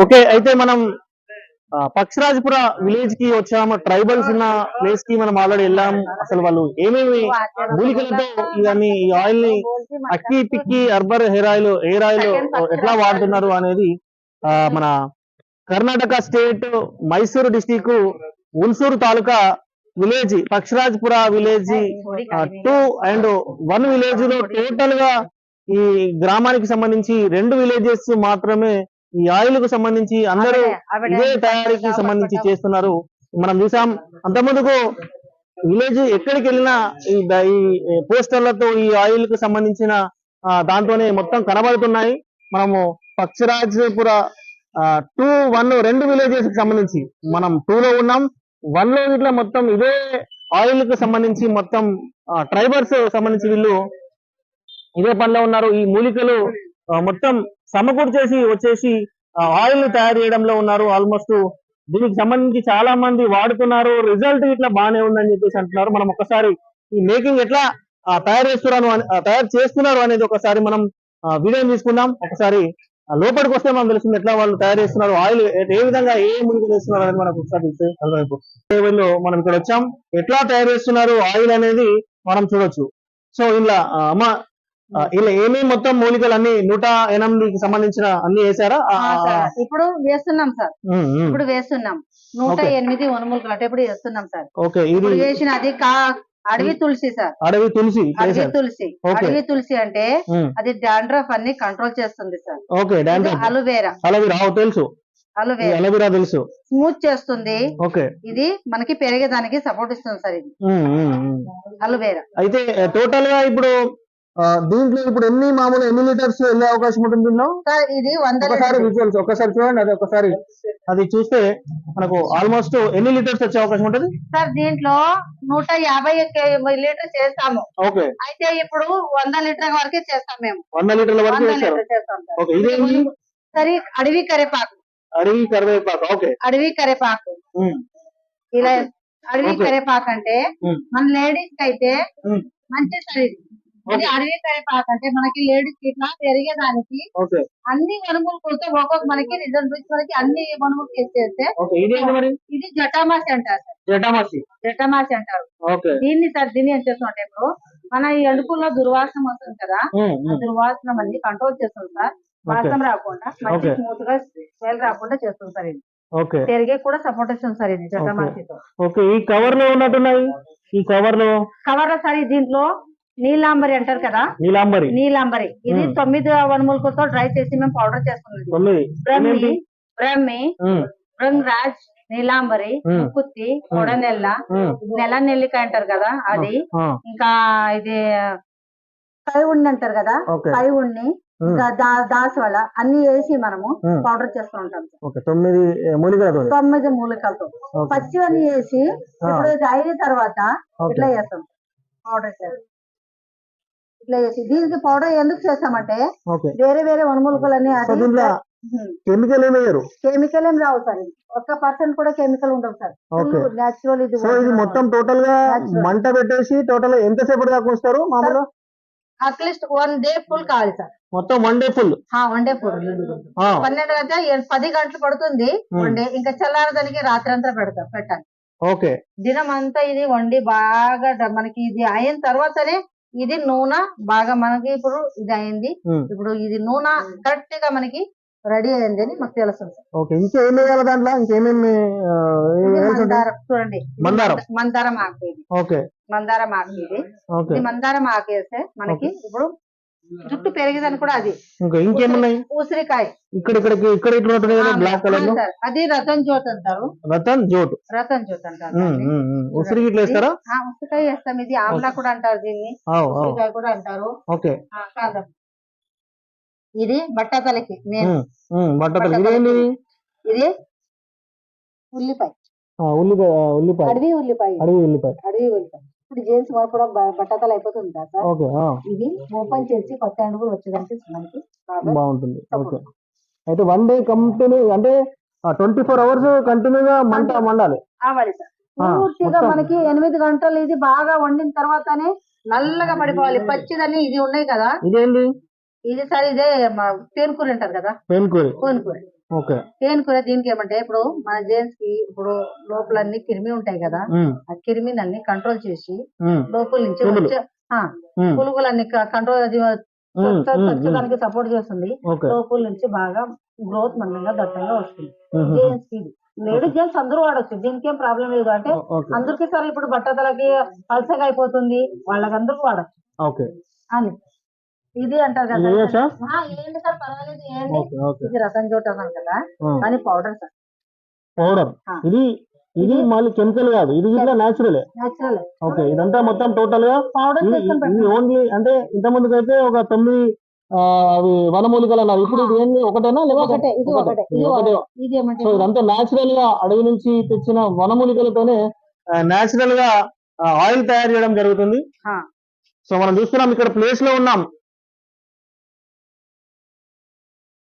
Okay, అయితే మనం పక్షరాజపుర village కి వచ్చాము. ట్రైబల్స్ ఉన్న ప్లేస్ కి మనం ఆల్రెడీ వెళ్ళాము. అసలు వాళ్ళు ఏమేమి మూలికలతో ఇవన్నీ ఈ ఆయిల్ ని అక్కి పిక్కి అర్బర్ హెయిర్ ఆయిల్ ఎట్లా వాడుతున్నారు అనేది మన Karnataka state Mysuru district Ulsuru taluka village Paksharajapura village 2 and 1 village లో టోటల్ గా ఈ గ్రామానికి సంబంధించి 2 విలేజెస్ మాత్రమే ఈ ఆయిల్ కు సంబంధించి అందరూ ఇదే తయారీకి సంబంధించి చేస్తున్నారు. మనం చూసాం అంతకుముందుకు విలేజ్ ఎక్కడికి వెళ్ళినా ఈ పోస్టర్లతో ఈ ఆయిల్ కు సంబంధించిన దాంతోనే మొత్తం కనబడుతున్నాయి. మనము పక్షరాజపుర 2, 1 2 విలేజెస్ కి సంబంధించి మనం 2 లో ఉన్నాం. 1 లో ఇట్లా మొత్తం ఇదే ఆయిల్ కు సంబంధించి మొత్తం ట్రైబర్స్ సంబంధించి వీళ్ళు ఇదే పనిలో ఉన్నారు. ఈ మూలికలు మొత్తం సమకూర్చేసి వచ్చేసి ఆయిల్ తయారు చేయడంలో ఉన్నారు. ఆల్మోస్ట్ దీనికి సంబంధించి చాలా మంది వాడుతున్నారు. రిజల్ట్ ఇట్లా బాగానే ఉందని చెప్పేసి అంటున్నారు. మనం ఒకసారి ఈ మేకింగ్ ఎట్లా తయారు చేస్తున్నారు అనేది ఒకసారి మనం వీడియో తీసుకుందాం. ఒకసారి లోపలికి వస్తే మనం తెలుస్తుంది ఎట్లా వాళ్ళు తయారు చేస్తున్నారు, ఆయిల్ ఏ విధంగా ఏ మూలికలు వేస్తున్నారు అనేది మనకు ఒకసారి మనం ఇక్కడ వచ్చాం. ఎట్లా తయారు చేస్తున్నారు ఆయిల్ అనేది మనం చూడొచ్చు. సో ఇలా అమ్మ ఇలా ఏమేమి మొత్తం మూలికలు అన్ని 108కి సంబంధించిన అన్ని వేసారా? ఇప్పుడు వేస్తున్నాం సార్. ఇప్పుడు వేస్తున్నాం 108 వనమూలికలు అంటే ఇప్పుడు వేస్తున్నాం సార్. ఓకే, ఇది వేసిన అది అడవి తులసి సార్. అడవి తులసి అడవి తులసి అంటే అది డాండ్రఫ్ అన్ని కంట్రోల్ చేస్తుంది సార్. ఓకే, అలోవేరా తెలుసు, అలోవేరా తెలుసు, స్మూత్ చేస్తుంది. ఓకే, ఇది మనకి పెరిగేదానికి సపోర్ట్ ఇస్తుంది సార్. ఇది అలోవేరా. అయితే టోటల్ గా ఇప్పుడు దీంట్లో ఇప్పుడు ఎన్ని లీటర్స్ వెళ్ళే అవకాశం ఉంటుంది సార్? ఇది 100 విజువల్స్ ఒకసారి చూడండి. అది ఒకసారి అది చూస్తే మనకు ఆల్మోస్ట్ ఎన్ని లీటర్స్ వచ్చే అవకాశం ఉంటుంది సార్? దీంట్లో 150 లీటర్ చేస్తాము. ఓకే, అయితే ఇప్పుడు 100 లీటర్ వరకే చేస్తాం మేము. 100 లీటర్ల వరకు చేస్తాం. ఓకే, ఇదేంటి? సరే, అడవి కరివేపాకు. ఓకే, అడవి కరివేపాకు ఇలా అడవి కరివేపాకు అంటే మన లేడీస్ కి అయితే మంచి సార్. ఇది అడవి కరివేపాకు అంటే మనకి లేడీస్ కి ఇట్లా పెరిగేదానికి అన్ని వనమూలికలతో ఒక్కొక్క మనకి రిజల్ట్ మనకి అన్ని వనమూలికలు చేస్తే ఇది జటామాసి అంటారు సార్. జటామాసి అంటారు దీన్ని సార్. దీన్ని ఏం చేస్తామంటే ఇప్పుడు మన ఈ అడుపుల్లో దుర్వాసన వస్తుంది కదా, ఆ దుర్వాసన అన్ని కంట్రోల్ చేస్తుంది సార్. వాసన రాకుండా మంచి స్మూత్ గా స్మెల్ రాకుండా చేస్తుంది సార్. ఇది పెరిగే కూడా సపోర్ట్ ఇస్తుంది సార్. ఇది జటామాసితో. ఈ కవర్ లో ఉన్నట్టున్నాయి. ఈ కవర్ లో సార్ దీంట్లో నీలాంబరి అంటారు కదా, నీలాంబరి. ఇది 9 వనమూలికలతో డ్రై చేసి మేము పౌడర్ చేస్తున్నాం. బ్రహ్మి, రాజ్, నీలాంబరి, ముక్కుత్తి, కొడనెల్ల, నెల నెల్లికాయ అంటారు కదా అది, ఇంకా ఇది పై ఉండి అంటారు కదా, పై ఉండి, ఇంకా దాసవాళ అన్ని వేసి మనము పౌడర్ చేస్తూ ఉంటాం. 9 మూలికలతో పచ్చివన్నీ వేసి ఇప్పుడు ఇది అయిన తర్వాత ఇట్లా చేస్తాం పౌడర్ చేస్తాం. ఇట్లా చేసి దీనికి పౌడర్ ఎందుకు చేస్తామంటే వేరే వేరే వనమూలికలన్నీ కెమికల్ ఏం రావు సార్. 1% కూడా కెమికల్ ఉండవు సార్. నేచురల్. ఇది మొత్తం టోటల్ గా మంట పెట్టేసి టోటల్ ఎంతసేపటి దాకా వస్తారు మామూలు? అట్లీస్ట్ 1 డే ఫుల్ కావాలి సార్. మొత్తం 1 డే ఫుల్. 1 డే ఫుల్ 12 గంటల 10 గంటలు పడుతుంది వండి. ఇంకా చల్లారదానికి రాత్రి అంతా పెట్టాలి. ఓకే, దినం అంతా ఇది వండి బాగా మనకి ఇది అయిన తర్వాతనే ఇది నూనె బాగా మనకి ఇప్పుడు ఇది అయింది. ఇప్పుడు ఇది నూనె కరెక్ట్ గా మనకి రెడీ అయింది అని మాకు తెలుస్తుంది. ఇంకేమి దాంట్లో ఇంకేమేమి చూడండి, మందారం ఆకు ఇది. మందారం ఆకు ఇది మందారం ఆకు వేస్తే మనకి ఇప్పుడు జుట్టు పెరిగేదని కూడా అది. ఇంకేమున్నాయి? ఉసిరికాయ. బ్లాక్ కలర్ అది రతన్ జోత్ అంటారు. రతన్ జోత్ అంటారు. ఉసిరికాయ వేస్తాం. ఇది ఆమ్లా కూడా అంటారు దీన్ని. ఉసిరికాయ కూడా అంటారు. ఇది బట్టతలకి ఇది ఉల్లిపాయ. అడవి ఉల్లిపాయ. ఇప్పుడు జెంట్స్ కూడా బట్టతలు అయిపోతుంది కదా సార్. ఇది ఓపెన్ చేసి కొత్త అడుగులు వచ్చేదానికి మనకి బాగుంటుంది. అయితే 1 డే కంటిన్యూ అంటే 24 hours కంటిన్యూగా మండాలి. అవ్వాలి సార్. పూర్తిగా మనకి 8 గంటలు ఇది బాగా వండిన తర్వాతనే నల్లగా పడిపోవాలి. పచ్చిదని ఇది ఉన్నాయి కదా, ఇదేంటి? ఇది సార్ ఇదే పేనుకూర అంటారు కదా, పేనుకూర. ఓకే. తేనె కూర దీనికి ఏమంటే ఇప్పుడు మన జెంట్స్ కి ఇప్పుడు లోపల అన్ని కిరిమి ఉంటాయి కదా, ఆ కిరిమినన్ని కంట్రోల్ చేసి లోపల నుంచి వచ్చే పురుగులన్నీ కంట్రోల్ దానికి సపోర్ట్ చేస్తుంది. లోపల నుంచి బాగా గ్రోత్ మందంగా దట్టంగా వస్తుంది. జెంట్స్ కి లేడీస్ జెంట్స్ అందరూ వాడచ్చు, దీనికి ఏం ప్రాబ్లం లేదు. అంటే అందరికీ సరే ఇప్పుడు బట్టతలకి పల్సగా అయిపోతుంది, వాళ్ళకందరూ వాడచ్చు అని ఇది అంటారు కదా. ఏంటి సార్ పర్వాలేదు, ఏంటి ఇది రసం చోట కదా, కానీ పౌడర్ సార్, పౌడర్. ఇది మళ్ళీ కెమికల్ కాదు, ఇది కూడా నేచురల్. ఓకే, ఇదంతా మొత్తం టోటల్ గా పౌడర్ ఓన్లీ అంటే ఇంత ముందుకు అయితే ఒక 9 అవి వనమూలికలు అన్నారు, ఇప్పుడు ఇది ఏంటి ఒకటేనా లేకపోతే సో ఇదంతా నేచురల్ గా అడవి నుంచి తెచ్చిన వనమూలికలతోనే నేచురల్ గా ఆయిల్ తయారు చేయడం జరుగుతుంది. సో మనం చూస్తున్నాం ఇక్కడ ప్లేస్ లో ఉన్నాం,